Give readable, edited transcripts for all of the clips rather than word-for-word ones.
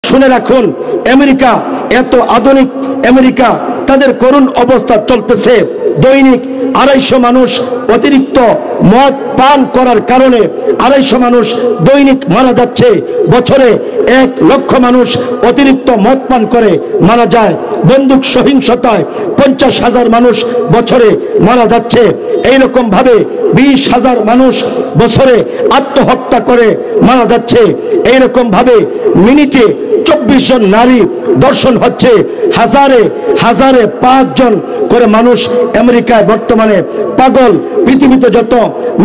শুনে রাখুন, আমেরিকা এত আধুনিক আমেরিকা, তাদের করুণ অবস্থা চলতেছে। দৈনিক 250 মানুষ অতিরিক্ত মদ পান করার কারণে 250 মানুষ দৈনিক মারা যাচ্ছে। বছরে 1 লক্ষ মানুষ অতিরিক্ত মদ পান করে মারা যায়। বন্দুক সহিংসতায় 50,000 মানুষ বছরে মারা যাচ্ছে। এইরকম ভাবে 20,000 মানুষ বছরে আত্মহত্যা করে মারা যাচ্ছে। এইরকম ভাবে মিনিটে 24 জন নারী দর্শন হচ্ছে। হাজারে হাজারে 5 জন করে মানুষ আমেরিকায় বর্তমানে পাগল। পৃথিবীতে যত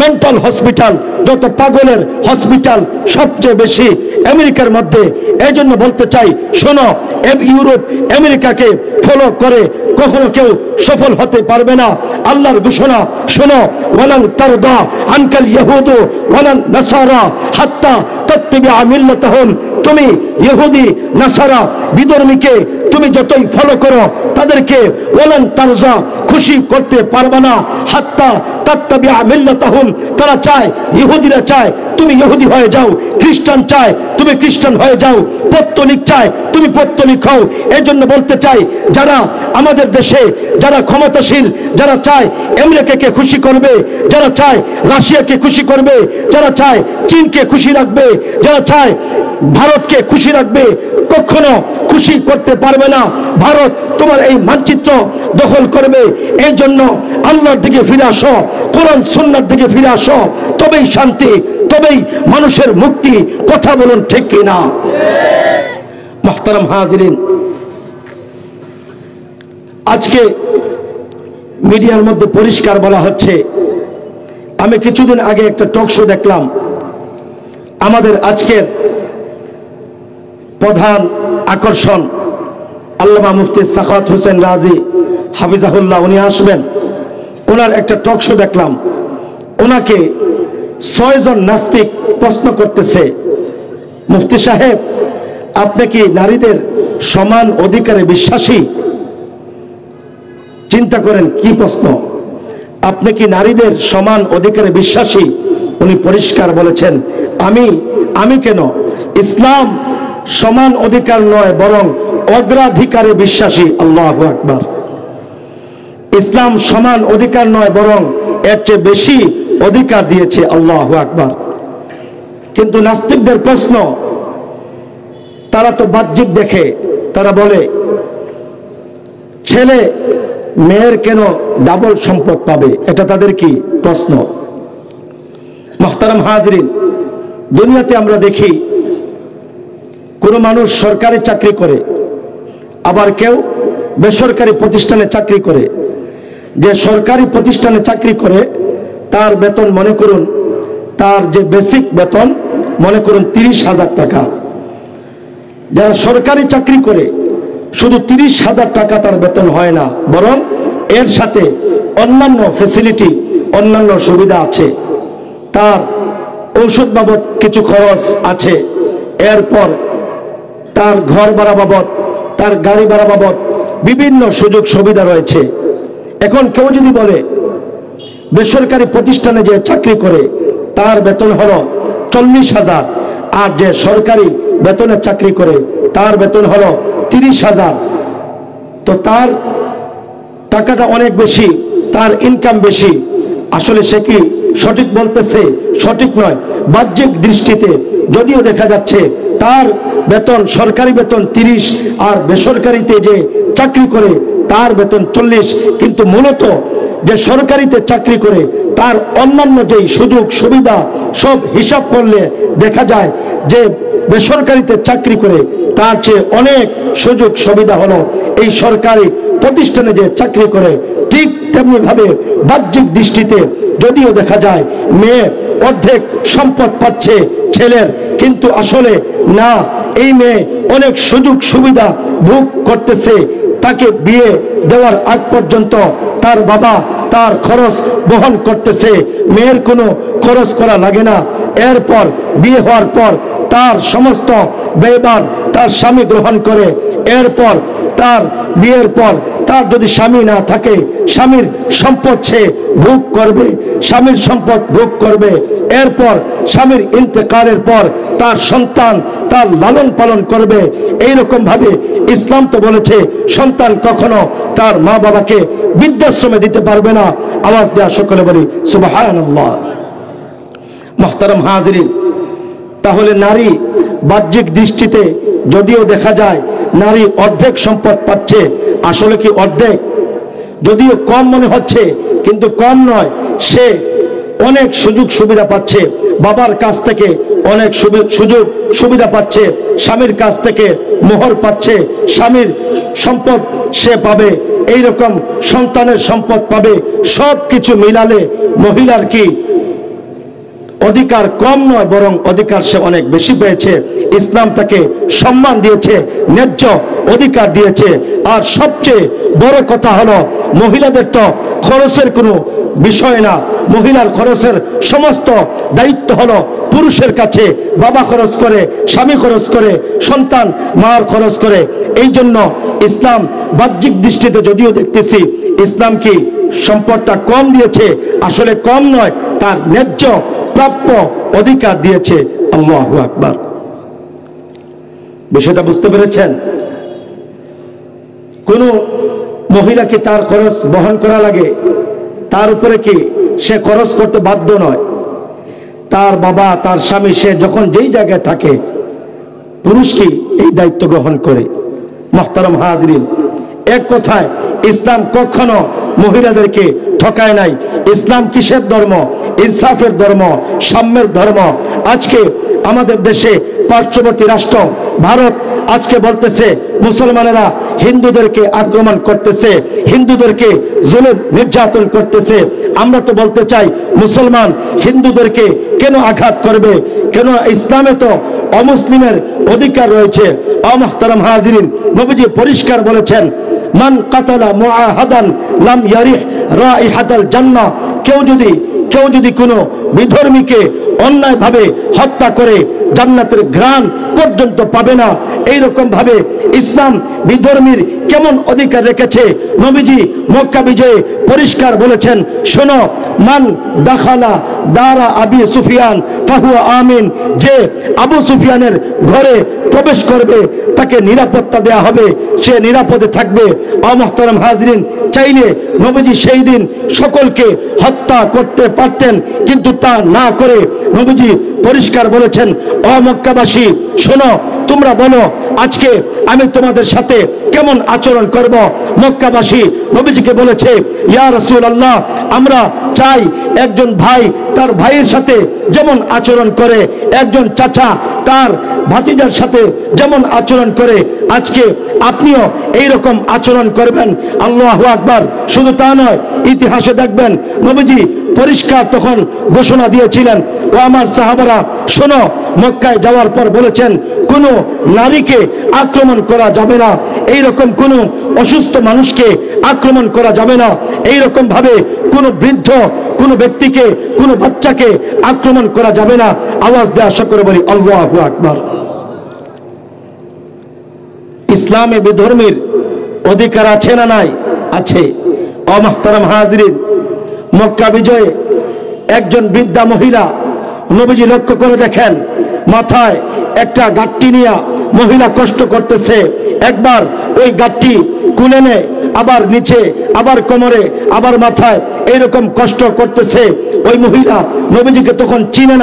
মেন্টাল হসপিটাল, যত পাগলের হসপিটাল সবচেয়ে বেশি আমেরিকার মধ্যে। এই জন্য বলতে চাই, শোনো, ইউরোপ আমেরিকাকে ফলো করে কখনো কেউ সফল হতে পারবে না। আল্লাহর ঘোষণা শোনো, ওয়ালান তারদা আনকাল ইয়াহুদু ওয়ালান নাসারা হাত্তা তাত্তাবিআ মিল্লাতাহুম। তুমি ইহুদি নাসারা বিধর্মীকে তুমি যতই ফলো করো, তাদেরকে ওয়ালান তারজা খুশি করতে পারবে না হাত্তা তাত্তাবিআ মিল্লাতাহুম। তারা চায়, ইহুদিরা চায় তুমি ইহুদি হয়ে যাও, খ্রিস্টান চায় তুমি খ্রিস্টান হয়ে যাও, পত্তলিক চায় তুমি পত্তলিক হও। এজন্য বলতে চাই, যারা আমাদের দেশে যারা ক্ষমতাশীল, যারা চায় আমেরিকাকে খুশি করবে, যারা চায় রাশিয়াকে খুশি করবে, যারা চায় চীনকে খুশি রাখবে, যারা চায় ভারতকে খুশি রাখবে, কখনো খুশি করতে পারবে না। ভারত তোমার এই মানচিত্র দখল করবে। এই জন্য আল্লাহর দিকে ফিরে আসো, কোরআন সুন্নাহর দিকে ফিরে আসো, তবেই শান্তি, তবেই মানুষের মুক্তি। কথা বলুন ঠিক কিনা? মুহতারাম হাজিরিন, আজকে মিডিয়ার মধ্যে পরিষ্কার বলা হচ্ছে, আমি কিছুদিন আগে একটা টক শো দেখলাম, আমাদের আজকের প্রধান আকর্ষণ আল্লামা মুফতি সাখাওয়াত হোসেন রাজি হাফিজাহুল্লাহ, উনি আসবেন। ওনার একটা টক শো দেখলাম, ওনাকে 6 জন নাস্তিক প্রশ্ন করতেছে, মুফতি সাহেব আপনি কি নারীদের সমান অধিকারে বিশ্বাসী? চিন্তা করেন কি প্রশ্ন, আপনি কি নারীদের সমান অধিকারে বিশ্বাসী? উনি পরিষ্কার বলেছেন, আমি কেন, ইসলাম সমান অধিকার নয় বরং অগ্রাধিকারে বিশ্বাসী। আল্লাহু আকবার। ইসলাম সমান অধিকার নয় বরং এর চেয়ে বেশি অধিকার দিয়েছে। আল্লাহু আকবার। কিন্তু নাস্তিকদের প্রশ্ন, তারা তো বাহ্যিক দেখে, তারা বলে ছেলে মেয়ের কেন ডাবল সম্পদ পাবে, এটা তাদের কি প্রশ্ন। মুহতারাম হাজিরিন, দুনিয়াতে আমরা দেখি কোন মানুষ সরকারি চাকরি করে, আবার কেউ বেসরকারি প্রতিষ্ঠানে চাকরি করে। যে সরকারি প্রতিষ্ঠানে চাকরি করে তার বেতন মনে করুন, তার যে বেসিক বেতন মনে করুন 30,000 টাকা। যারা সরকারি চাকরি করে শুধু 30,000 টাকা তার বেতন হয় না, বরং এর সাথে অন্যান্য ফ্যাসিলিটি, অন্যান্য সুবিধা আছে। তার ঔষধ বাবদ কিছু খরচ আছে, এরপর তার ঘর ভাড়া বাবদ, তার গাড়ি ভাড়া বাবদ বিভিন্ন সুযোগ সুবিধা রয়েছে। এখন কেউ যদি বলে বেসরকারি প্রতিষ্ঠানে যে চাকরি করে তার বেতন হলো 40,000, আর যে সরকারি বেতনে চাকরি করে তার বেতন হলো 30,000, তো তার টাকাটা অনেক বেশি, তার ইনকাম বেশি। আসলে সে কি সঠিক বলতেছে? সঠিক নয়। বাহ্যিক দৃষ্টিতে যদিও দেখা যাচ্ছে তার বেতন, সরকারি বেতন 30 আর বেসরকারিতে যে চাকরি করে তার বেতন 40, কিন্তু মূলত যে সরকারিতে চাকরি করে তার অন্যান্য যেই সুযোগ সুবিধা সব হিসাব করলে দেখা যায় যে বেসরকারিতে চাকরি করে তার চেয়ে অনেক সুযোগ সুবিধা হলো এই সরকারি প্রতিষ্ঠানে যে চাকরি করে। ঠিক তেমনি ভাবে বাহ্যিক দৃষ্টিতে যদিও দেখা যায় মেয়ে অর্ধেক সম্পদ পাচ্ছে ছেলের, কিন্তু আসলে না, এই মেয়ে অনেক সুযোগ সুবিধা ভোগ করতেছে। তাকে বিয়ে দেওয়ার আগ পর্যন্ত তার বাবা তার খরচ বহন করতেছে, মেয়ের কোনো খরচ করা লাগে না। এরপর বিয়ে হওয়ার পর তার সমস্ত ব্যয়ভার তার স্বামী গ্রহণ করে। এরপর তার বিয়ের পর তার যদি স্বামী না থাকে, স্বামীর সম্পদ সে ভোগ করবে, স্বামীর সম্পদ ভোগ করবে। এরপর স্বামীর ইন্তেকালের পর তার সন্তান তার লালন পালন করবে। এইরকম ভাবে ইসলাম তো বলেছে সন্তান কখনো তার মা বাবাকে বৃদ্ধাশ্রমে দিতে পারবে না। আওয়াজ দেয়া সকলে বলি সুবহানাল্লাহ। মুহতারাম হাজিরিন, তাহলে নারী বাহ্যিক দৃষ্টিতে যদিও দেখা যায় নারী অর্ধেক সম্পদ পাচ্ছে, আসলে কি অর্ধেক? যদিও কম মনে হচ্ছে কিন্তু কম নয়। সে অনেক সুযোগ সুবিধা পাচ্ছে, বাবার কাছ থেকে অনেক সুযোগ সুবিধা পাচ্ছে, স্বামীর কাছ থেকে মোহর পাচ্ছে, স্বামীর সম্পদ সে পাবে, এইরকম সন্তানের সম্পদ পাবে। সব কিছু মিলালে মহিলার কি অধিকার কম নয়, বরং অধিকার সে অনেক বেশি পেয়েছে। ইসলাম তাকে সম্মান দিয়েছে, ন্যায্য অধিকার দিয়েছে। আর সবচেয়ে বড় কথা হলো মহিলাদের তো খরচের কোনো বিষয় না। মহিলার খরচের সমস্ত দায়িত্ব হলো পুরুষের কাছে। বাবা খরচ করে, স্বামী খরচ করে, সন্তান মার খরচ করে। এই জন্য ইসলাম বাহ্যিক দৃষ্টিতে যদিও দেখতেছি ইসলাম কি সম্পদটা কম দিয়েছে, আসলে কম নয়, তার ন্যায্য প্রাপ্য অধিকার দিয়েছে। আল্লাহু আকবার। বিষয়টা বুঝতে পেরেছেন? কোন মহিলাকে তার খরচ বহন করা লাগে, তার উপরে কি সে খরচ করতে বাধ্য নয়। তার বাবা তার স্বামী সে যখন যেই জায়গায় থাকে পুরুষ কি এই দায়িত্ব গ্রহণ করে। মুহতারাম হাজিরিন, এক কথায় ইসলাম কখনো মহিলাদেরকে ঠকায় নাই। ইসলাম কিসের ধর্ম? ইনসাফের ধর্ম, সাম্যের ধর্ম। আজকে আমাদের দেশে পার্শ্ববর্তী রাষ্ট্র ভারত আজকে বলতেছে মুসলমানেরা হিন্দুদেরকে আক্রমণ করতেছে, হিন্দুদেরকে জুলুম নির্যাতন করতেছে। আমরা তো বলতে চাই মুসলমান হিন্দুদেরকে কেন আঘাত করবে? কেন? ইসলামে তো অমুসলিমের অধিকার রয়েছে। মুহতারাম হাজিরিন, নবীজি পরিষ্কার বলেছেন মান কাতালা মুআহাদান লাম ইয়ারিহ রাইহাতাল জান্নাহ। কেউ যদি কোনো বিধর্মীকে অন্যায়ভাবে হত্যা করে জান্নাতের ঘ্রাণ পর্যন্ত পাবে না। এইরকম ভাবে ইসলাম বিধর্মীর কেমন অধিকার রেখেছে নবীজি মক্কা বিজয়ে পরিষ্কার বলেছেন, শোনো, মান দাখালা দারা আবি সুফিয়ান ফাহুয়া আমিন। যে আবু সুফিয়ানের ঘরে প্রবেশ করবে তাকে নিরাপত্তা দেয়া হবে, সে নিরাপদে থাকবে। মুহতারাম হাজিরিন, চাইলে নবীজি সেই দিন সকলকে হত্যা করতে পারতেন, কিন্তু তা না করে নবীজি পরিষ্কার বলেছেন, ও মক্কাবাসী শোনো, তোমরা বলো আজকে আমি তোমাদের সাথে কেমন আচরণ করব। মক্কাবাসী নবীজিকে বলেছে, ইয়া রাসূলুল্লাহ, আমরা চাই একজন ভাই তার ভাইয়ের সাথে যেমন আচরণ করে, একজন চাচা তার ভাতিজার সাথে যেমন আচরণ করে, আজকে আপনিও এইরকম আচরণ করবেন। আল্লাহু আকবার। শুধু তা নয়, ইতিহাসে দেখবেন নবীজি পরিষ্কার তখন ঘোষণা দিয়েছিলেন, ও আমার সাহাবারা শোনো, মক্কায় যাওয়ার পর বলেছেন কোনো নারীকে আক্রমণ করা যাবে না, এইরকম কোনো অসুস্থ মানুষকে আক্রমণ করা যাবে না, এইরকম ভাবে কোনো বৃদ্ধ কোনো ব্যক্তিকে কোনো বাচ্চাকে আক্রমণ করা যাবে না। আওয়াজ দেয়া সকলে বলি আল্লাহু আকবার। ইসলামে বিধর্মীর অধিকার আছে না নাই? আছে। মুহতারাম হাজিরিন, মক্কা বিজয়ে একজন বৃদ্ধা মহিলা নবীজি লক্ষ্য করে দেখেন মাথায় একটা গাঁটটি নিয়ে মহিলা কষ্ট করতেছে। একবার ওই গাঁটটি কুলে নেয়, আবার নিচে, আবার কোমরে, আবার মাথায়, এইরকম কষ্ট করতেছে। ওই মহিলা নবীজিকে তখন চিনে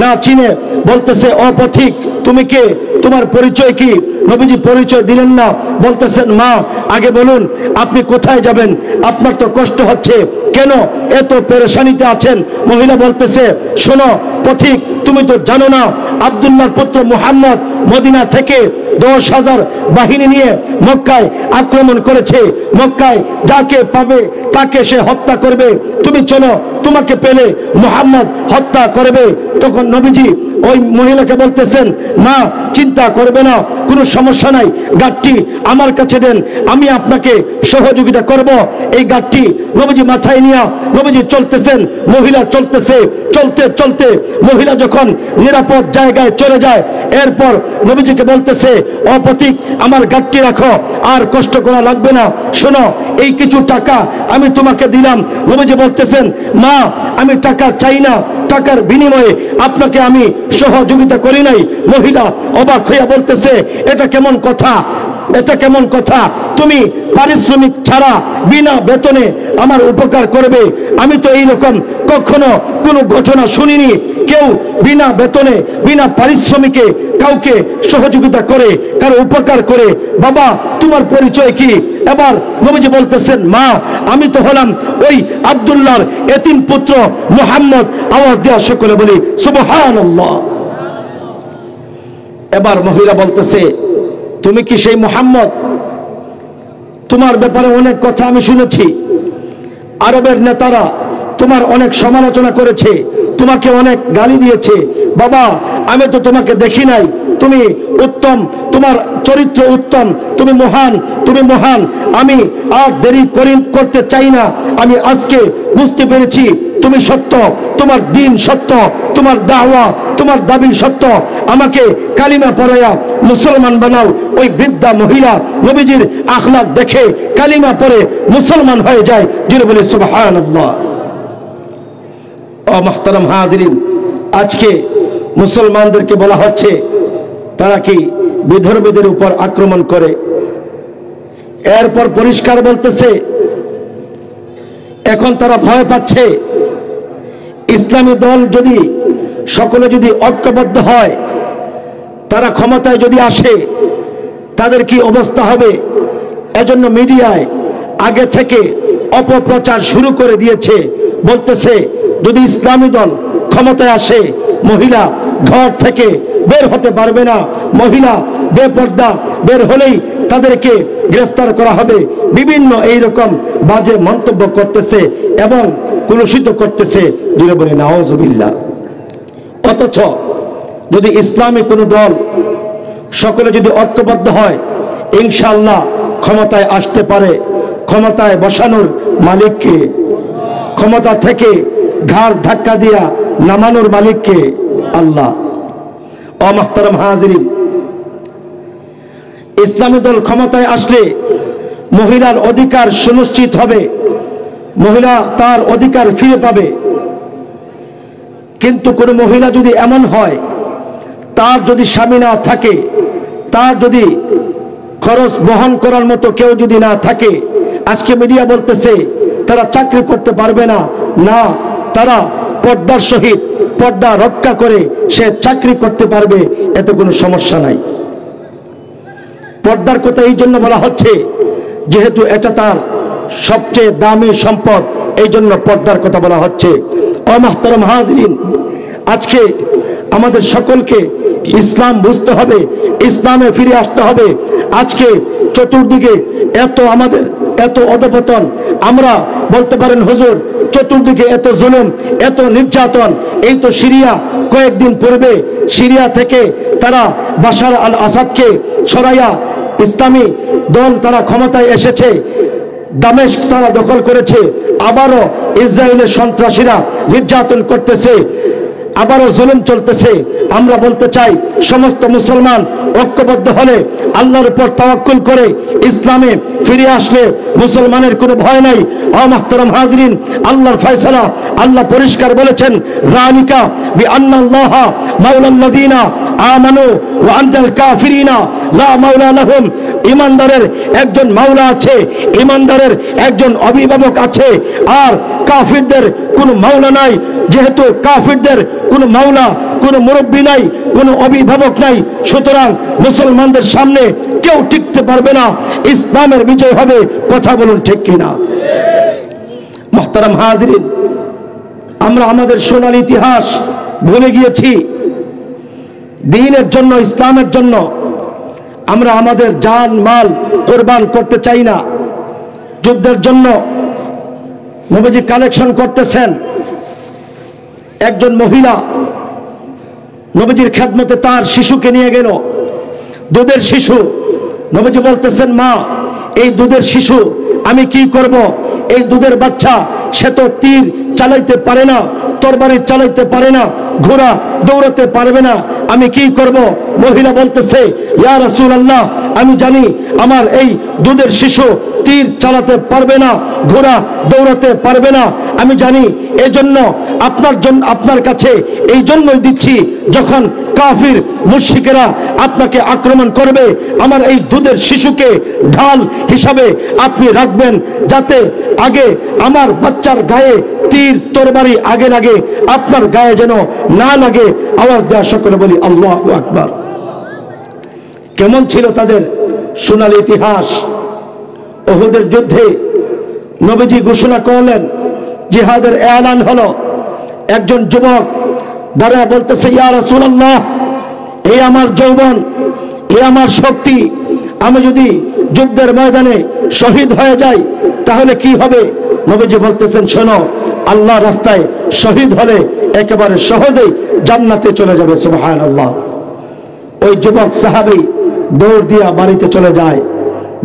না চিনে বলতেছে, অপথিক, তুমি কে? তোমার পরিচয় কি? নবীজি পরিচয় দিলেন না, বলতেছেন, মা আগে বলুন আপনি কোথায় যাবেন? আপনার তো কষ্ট হচ্ছে, কেন এত পেরেশানিতে আছেন? মহিলা বলতেছে, শোনো পথিক, তুমি তো জানো না আব্দুল্লাহর পুত্র মুহাম্মদ মদিনা থেকে 10,000 বাহিনী নিয়ে মক্কায় আক্রমণ করেছে, মক্কায় যাকে পাবে তাকে সে হত্যা করবে, তুমি চলো, তোমাকে পেলে মুহাম্মদ হত্যা করবে। তখন নবীজি ওই মহিলাকে বলতেছেন, মা চিন্তা করবে না, কোনো সমস্যা নাই, গাঁটটি আমার কাছে দেন, আমি আপনাকে সহযোগিতা করব। এই গাঁটটি নবীজি মাথায় নিয়ে নবীজি চলতেছেন, মহিলা চলতেছে। চলতে চলতে মহিলা যখন যখন নিরাপদ জায়গায় চলে যায়, এরপর নবীজিকে বলতেছে, ও পথিক আমার গাড়িটি রাখো, আর কষ্ট করা লাগবে না, শোনো এই কিছু টাকা আমি তোমাকে দিলাম। নবীজি বলতেছেন, মা আমি টাকা চাই না, টাকার বিনিময়ে আপনাকে আমি সহযোগিতা করি নাই। মহিলা অবাক হইয়া বলতেছে, এটা কেমন কথা, এটা কেমন কথা, তুমি পারিশ্রমিক ছাড়া বিনা বেতনে আমার উপকার করবে? আমি তো এইরকম কখনো কোনো ঘটনা শুনিনি, কেউ বিনা বেতনে বিনা পারিশ্রমিকে কাউকে সহযোগিতা করে, কারো উপকার করে। বাবা তোমার পরিচয় কি? এবার নবীজি বলতেছেন, মা আমি তো হলাম ওই আব্দুল্লাহর এতিম পুত্র মুহাম্মদ। আওয়াজ দেওয়া সকলে বলি সুবহানাল্লাহ। এবার মহিলা বলতেছে, তুমি কি সেই মুহাম্মদ? তোমার ব্যাপারে অনেক কথা আমি শুনেছি, আরবের নেতারা তোমার অনেক সমালোচনা করেছে, তোমাকে অনেক গালি দিয়েছে। বাবা আমি তো তোমাকে দেখি নাই, তুমি উত্তম, তোমার চরিত্র উত্তম, তুমি মহান, তুমি মহান। আমি আর দেরি করতে চাই না, আমি আজকে বুঝতে পেরেছি তুমি সত্য, তোমার দিন সত্য, তোমার দাওয়া, তোমার দাবি সত্য। আমাকে কালিমা পড়াইয়া মুসলমান বানাও। ওই বৃদ্ধা মহিলা নবীজির আখলাক দেখে কালিমা পড়ে মুসলমান হয়ে যায়। যিনি বলে সুবহানাল্লাহ। ও মুহতারাম হাজিরিন, আজকে মুসলমানদেরকে বলা হচ্ছে তারা কি বিধর্মীদের উপর আক্রমণ করে। এরপর পরিষ্কার বলতেছে, এখন তারা ভয় পাচ্ছে ইসলামী দল যদি সকলে যদি ঐক্যবদ্ধ হয়, তারা ক্ষমতায় যদি আসে, তাদের কি অবস্থা হবে। এজন্য মিডিয়ায় আগে থেকে অপপ্রচার শুরু করে দিয়েছে, বলতেছে যদি ইসলামী দল ক্ষমতায় আসে, মহিলা ঘর থেকে বের হতে পারবে না, মহিলা বেপর্দা বের হলেই তাদেরকে গ্রেফতার করা হবে। বিভিন্ন এইরকম বাজে মন্তব্য করতেছে এবং কুলুষিত করতেছে। যিনি বলে নাউজুবিল্লাহ। অথচ যদি ইসলামী কোনো দল সকলে যদি ঐক্যবদ্ধ হয়, ইনশাআল্লাহ ক্ষমতায় আসতে পারে। ক্ষমতায় বসানোর মালিককে, ক্ষমতা থেকে ঘাড় ধাক্কা দিয়া নামানোর মালিককে? আল্লাহ। ও মুহতারাম হাজিরিন, ইসলামী দল ক্ষমতায় আসলে মহিলার অধিকার সুনিশ্চিত হবে, মহিলা তার অধিকার ফিরে পাবে। কিন্তু কোন মহিলা যদি এমন হয়, তার যদি স্বামী না থাকে, তার যদি খরচ বহন করার মতো কেউ যদি না থাকে, আজকে মিডিয়া বলতেছে তারা চাকরি করতে পারবে না। না, তারা পর্দার সহিত পর্দা রক্ষা করে সে চাকরি করতে পারবে, এতে কোনো সমস্যা নাই। পর্দার কথা এই জন্য বলা হচ্ছে যেহেতু এটা তার সবচেয়ে দামি সম্পদ, এই জন্য পর্দার কথা বলা হচ্ছে। ও মুহতারাম হাজিরিন, আজকে আমাদের সকলকে ইসলাম বুঝতে হবে, ইসলামে ফিরে আসতে হবে। আজকে চতুর্দিকে আমাদের এত অধপতন, আমরা বলতে পারেন হুজুর চতুর্দিকে এত জুলুম, এত নির্যাতন। এই তো সিরিয়া, কয়েকদিন পূর্বে সিরিয়া থেকে তারা বাশার আল আসাদকে সরাইয়া ইসলামী দল তারা ক্ষমতায় এসেছে, দামেস্ক তারা দখল করেছে। আবারও ইসরায়েলের সন্ত্রাসীরা নির্যাতন করতেছে, আবারও জুলুম চলতেছে। আমরা বলতে চাই সমস্ত মুসলমান ঐক্যবদ্ধ হলে, আল্লাহর উপর তাওয়াক্কুল করে ইসলামে ফিরে আসলে মুসলমানের কোনো ভয় নাই। ও মুহতারাম হাজিরিন, আল্লাহর ফয়সালা, আল্লাহ পরিষ্কার বলেছেন, যালিকা বিআন্নাল্লাহা মাওলাল্লাযিনা আমানু ওয়া আনজাল কাফিরিনা লা মাওলা লাহুম। ঈমানদারের একজন মাওলা আছে, ঈমানদারের একজন অভিভাবক আছে, আর কাফিরদের কোনো মাওলা নাই। যেহেতু কাফিরদের কোনো মাওলা, কোনো মুরব্বী নাই, কোনো অভিভাবক নাই, সুতরাং মুসলমানদের সামনে কেউ টিকতে পারবে না, ইসলামের বিজয় হবে। কথা বলুন ঠিক কিনা? মুহতারাম হাজিরিন, আমরা আমাদের সোনালী ইতিহাস ভুলে গিয়েছি। দ্বীনের জন্য, ইসলামের জন্য আমরা আমাদের জান মাল কোরবান করতে চাই না। যুদ্ধের জন্য নবীজি কালেকশন করতেছেন। একজন মহিলা নবীজির খেদমতে তার শিশুকে নিয়ে গেল, দুধের শিশু। নবীজি বলতেছেন, মা এই দুধের শিশু আমি কি করব? এই দুধের বাচ্চা সে তো তীর চালাইতে পারে না, তরবারি চালাইতে পারে না, ঘোড়া দৌড়াতে পারবে না, আমি কি করব? মহিলা বলতেছে, ইয়া রাসূলুল্লাহ, আমি জানি আমার এই দুধের শিশু তীর চালাতে পারবে না, ঘোড়া দৌড়াতে পারবে না, আমি জানি। এজন্য আপনার কাছে এই জন্যই দিচ্ছি, যখন কাফির মুশরিকেরা আপনাকে আক্রমণ করবে, আমার এই দুধের শিশুকে ঢাল হিসাবে আপনি রাখবেন, যাতে আগে আমার বাচ্চার গায়ে তীর তরবারি আগে লাগে, আপনার গায়ে যেন না লাগে। আওয়াজ দেওয়া সকলে বলি আল্লাহু আকবার। কেমন ছিল তাদের সোনালী ইতিহাস? উহুদের যুদ্ধে নবীজি ঘোষণা করলেন, জিহাদের এলান হলো। একজন যুবক দাঁড়ায় বলতেছে, ইয়া রাসূলুল্লাহ, এই আমার যৌবন, এই আমার শক্তি, আমি যদি যুদ্ধের ময়দানে শহীদ হয়ে যাই তাহলে কি হবে? নবীজি বলতেছেন, শোনো, আল্লাহ রাস্তায় শহীদ হলে একেবারে সহজেই জান্নাতে চলে যাবে। সুবহানাল্লাহ। ওই যুবক সাহাবী দৌড় দিয়া বাড়িতে চলে যায়।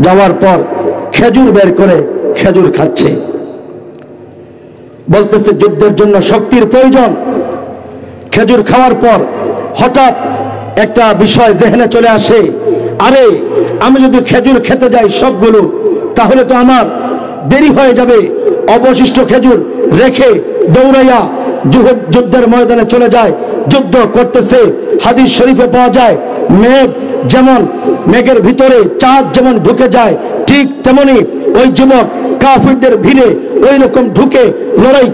যাওয়ার পর খেজুর বের করে খেজুর খাচ্ছে। বলতেছে, যুদ্ধের জন্য শক্তির প্রয়োজন। খেজুর খাওয়ার পর হঠাৎ একটা বিষয় জেহেনে চলে আসে, আরে আমি যদি খেজুর খেতে যাই সবগুলো, তাহলে তো আমার দেরি হয়ে যাবে। অবশিষ্ট খেজুর রেখে দৌড়াইয়া যুদ্ধের ময়দানে চলে যায়, যুদ্ধ করতেছে। হাদিস শরীফে পাওয়া যায়, মেঘ যেমন, মেঘের ভিতরে চাঁদ যেমন ঢুকে যায়, ঠিক তেমনি ওই যুবক কাফিরদের ভিড়ে ওই রকম ঢুকে লড়াই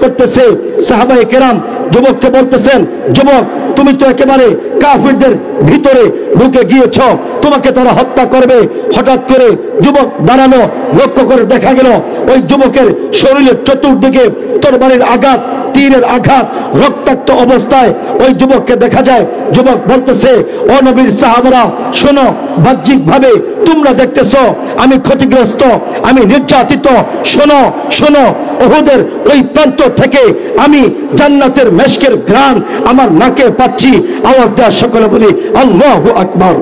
করতেছে। সাহাবায়ে কেরাম যুবককে বলতেছেন, যুবক, তুমি তো একেবারে কাফিরদের ভিতরে ঢুকে গিয়েছ, তোমাকে তারা হত্যা করবে। হঠাৎ করে যুবক দাঁড়ানো, লক্ষ্য করে দেখা গেল ওই যুবকের শরীরের চতুর্দিকে তরবারির আঘাত, তীরের আঘাত, রক্তাক্ত অবস্থায় ওই যুবককে দেখা যায়। যুবক বলতেছে, ও নবীর সাহাবারা, শোনো, বাহ্যিকভাবে তোমরা দেখতেছো আমি ক্ষতিগ্রস্ত, আমি নির্যাতিত। শোনো শোনো, উহুদের ওই প্রান্ত থেকে আমি জান্নাতের মেশকের ঘ্রাণ আমার নাকে পাচ্ছি। আওয়াজ দেওয়া সকলে বলি আল্লাহু আকবার।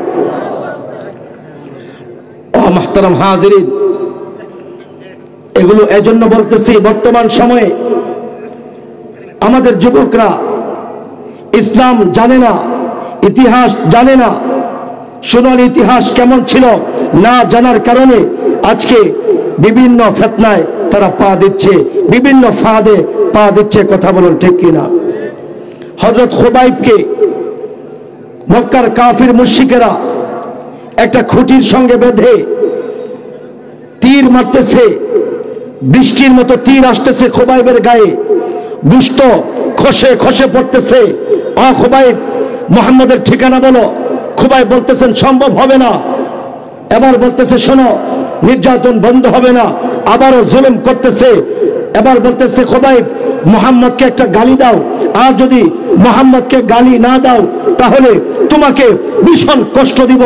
ও মুহতারাম হাজিরিন, এগুলো এজন্য বলতেছি, বর্তমান সময়ে আমাদের যুবকরা ইসলাম জানে না, ইতিহাস জানে না। সোনালী ইতিহাস কেমন ছিল না জানার কারণে আজকে বিভিন্ন ফিতনায় তারা পা দিচ্ছে, বিভিন্ন ফাঁদে পা দিচ্ছে। কথা বলুন ঠিক কিনা? হযরত খুবাইবকে মক্কার কাফির মুশরিকেরা একটা খুঁটির সঙ্গে বেঁধে তীর মারতেছে, বৃষ্টির মতো তীর আসতেছে খুবাইবের গায়ে, দুষ্ট খসে খসে পড়তেছে। ও খুবাইব, মুহাম্মদের ঠিকানা বলো। খুবাইব বলতেছেন, সম্ভব হবে না। এবার বলতেছে, শোনো, নির্যাতন বন্ধ হবে না। আবারও জুলুম করতেছে। এবার বলতেছে, খুবাইব, মুহাম্মদকে একটা গালি দাও, আর যদি মুহাম্মদকে গালি না দাও তাহলে তোমাকে ভীষণ কষ্ট দিব।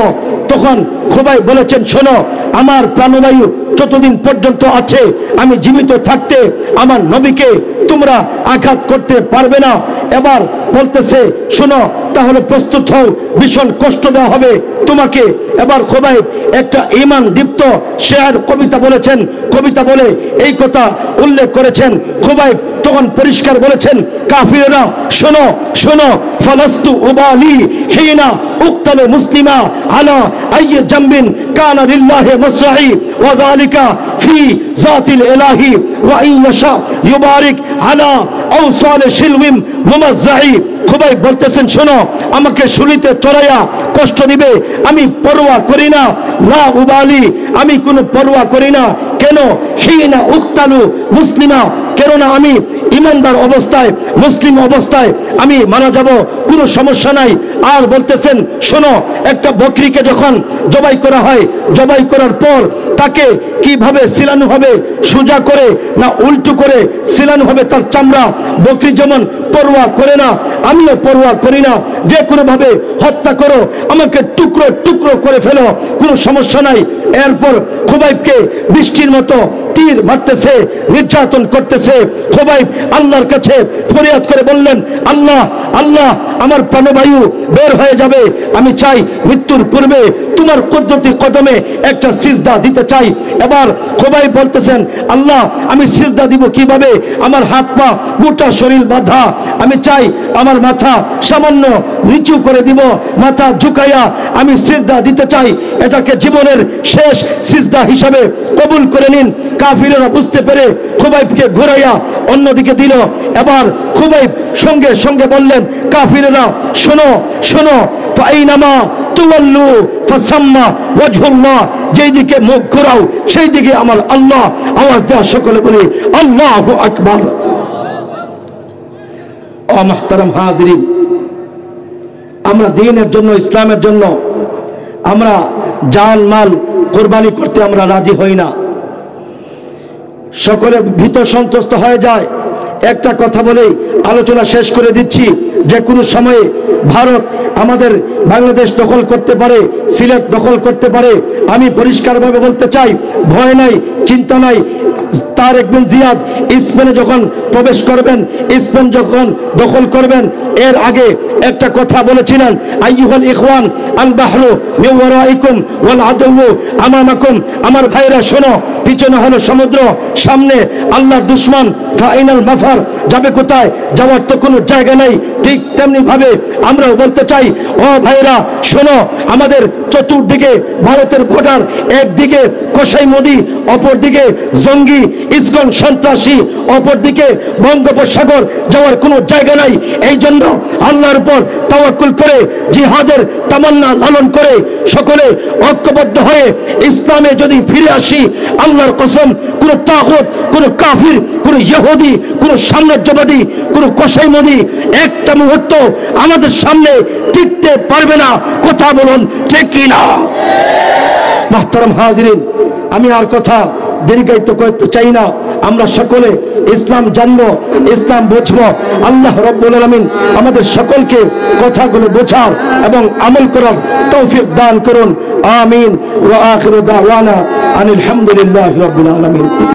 তখন খুবাইব বলেছেন, শোনো, আমার প্রাণবায়ু যতদিন পর্যন্ত আছে, আমি জীবিত থাকতে আমার নবীকে তোমরা আঘাত করতে পারবে না। এবার বলতেছে, শোনো, তাহলে প্রস্তুত হও, ভীষণ কষ্ট দেওয়া হবে তোমাকে। এবার খুবাইব একটা ঈমান দীপ্ত শেয়ার কবিতা বলেছেন, কবিতা বলে এই কথা উল্লেখ করেছেন। খুবাইব তখন পরিষ্কার বলেছেন, কাফিররা শোনো শোনো, ফালাস্তু উবালি হিনা উক্তালু মুসলিমা আলা আইয়ি জামবিন কানা লিল্লাহি মাসরাই ওয়া যালিকা ফি যাতিল ইলাহি ওয়া ইন ইয়াশা ইউবারিক আলা আওসাল শিলবিম মুমাজ্জাই। খুবাইব বলতেছেন, শোনো, আমাকে শুলিতে চড়াইয়া কষ্ট দিবে, আমি পরোয়া করি না। লা উবালি, আমি কোনো পরোয়া করি না। কেন? হিনা উক্তালু মুসলিমা, কেননা আমি ইমানদার অবস্থায়, মুসলিম অবস্থায় আমি মারা যাব, কোনো সমস্যা নাই। আর বলতেছেন, শোনো, একটা বকরিকে যখন জবাই করা হয়, জবাই করার পর তাকে কিভাবে সিলানো হবে, সোজা করে না উল্টো করে সিলানো হবে তার চামড়া। বকরি যেমন পরোয়া করে না, আমিও পরোয়া করি না। যে কোনো ভাবে হত্যা করো, আমাকে টুকরো টুকরো করে ফেলো, কোনো সমস্যা নাই। এরপর খুবাইবকে বৃষ্টির মতো তীর মারতেছে, নির্যাতন নির্যাতন করতেছে। খুবাইব আল্লাহর কাছে ফরিয়াদ করে বললেন, আল্লাহ আল্লাহ, আমার প্রাণবায়ু বের হয়ে যাবে, আমি চাই মৃত্যুর পূর্বে তোমার কুদরতি কদমে একটা সিজদা দিতে চাই। এবার খুবাইব বলতেছেন, আল্লাহ আমি সিজদা দিব কিভাবে, আমার হাত পা গোটা শরীর বাঁধা, আমি চাই আমার মাথা সামান্য নিচু করে দিব, মাথা ঝুঁকাইয়া আমি সিজদা দিতে চাই, এটাকে জীবনের শেষ সিজদা হিসাবে কবুল করে নিন। কাফিরেরা বুঝতে পেরে খুবাইবকে ঘুরাইয়া অন্যদিকে দিল। এবার খুবাইব সঙ্গে সঙ্গে বললেন, কাফিরেরা শোনো শোনো, ফাইনামা তুওয়াল্লু ফাসাম্মা ওয়াজহুল্লাহ, যেই দিকে মুখ ঘোরাও সেই দিকে আমার আল্লাহ। আওয়াজ দেওয়া সকলে বলি আল্লাহু আকবার। ও মুহতারাম হাজিরিন, আমরা দ্বীনের জন্য, ইসলামের জন্য আমরা জান মাল কোরবানি করতে আমরা রাজি হই না। সকলে ভীত সন্ত্রস্ত হয়ে যায়। একটা কথা বলেই আলোচনা শেষ করে দিচ্ছি, যে কোনো সময়ে ভারত আমাদের বাংলাদেশ দখল করতে পারে, সিলেট দখল করতে পারে। আমি পরিষ্কারভাবে বলতে চাই, ভয় নাই, চিন্তা নাই। তারেক বিন জিয়াদ স্পেনে যখন প্রবেশ করবেন, স্পেন যখন দখল করবেন, এর আগে একটা কথা বলেছিলেন, আইয়ুহাল ইখওয়ান আল বাহরু মিন ওয়ারাইকুম ওয়াল আদু আমামাকুম, আমার ভাইরা শোনো, পিছনে হলো সমুদ্র, সামনে আল্লাহর দুশমন, ফাইনাল মাফার, যাবে কোথায়, যাওয়ার তো কোনো জায়গা নেই। ঠিক তেমনি ভাবে আমরাও বলতে চাই, ও ভাইরা শোনো, আমাদের চতুর্দিকে ভারতের বর্ডার, একদিকে কসাই মোদি, অপরদিকে জঙ্গি ইসগন সন্ত্রাসী, অপরদিকে বঙ্গোপসাগর, যাওয়ার কোনো জায়গা নাই। এই জন্য আল্লাহর উপর তাওয়াক্কুল করে, জিহাদের তামান্না লালন করে, সকলে ঐক্যবদ্ধ হয়ে ইসলামে যদি ফিরে আসি, আল্লাহর কসম, কোন তাগুত, কোন কাফির, কোন ইহুদি, কোন সাম্রাজ্যবাদী, কোন কসাই মোদি একটা মুহূর্ত আমাদের সামনে টিকতে পারবে না। কথা বলুন ঠিক কি না? মুহতারাম হাজিরিন, আমি আর কথা দীর্ঘায়িত করতে চাই না। আমরা সকলে ইসলাম জানবো, ইসলাম বুঝবো। আল্লাহ রাব্বুল আলামিন আমাদের সকলকে কথাগুলো বোঝার এবং আমল করার তৌফিক দান করুন। আমিন। ওয়া আখিরু দাওয়ানা আনিল হামদুলিল্লাহি রাব্বিল আলামিন।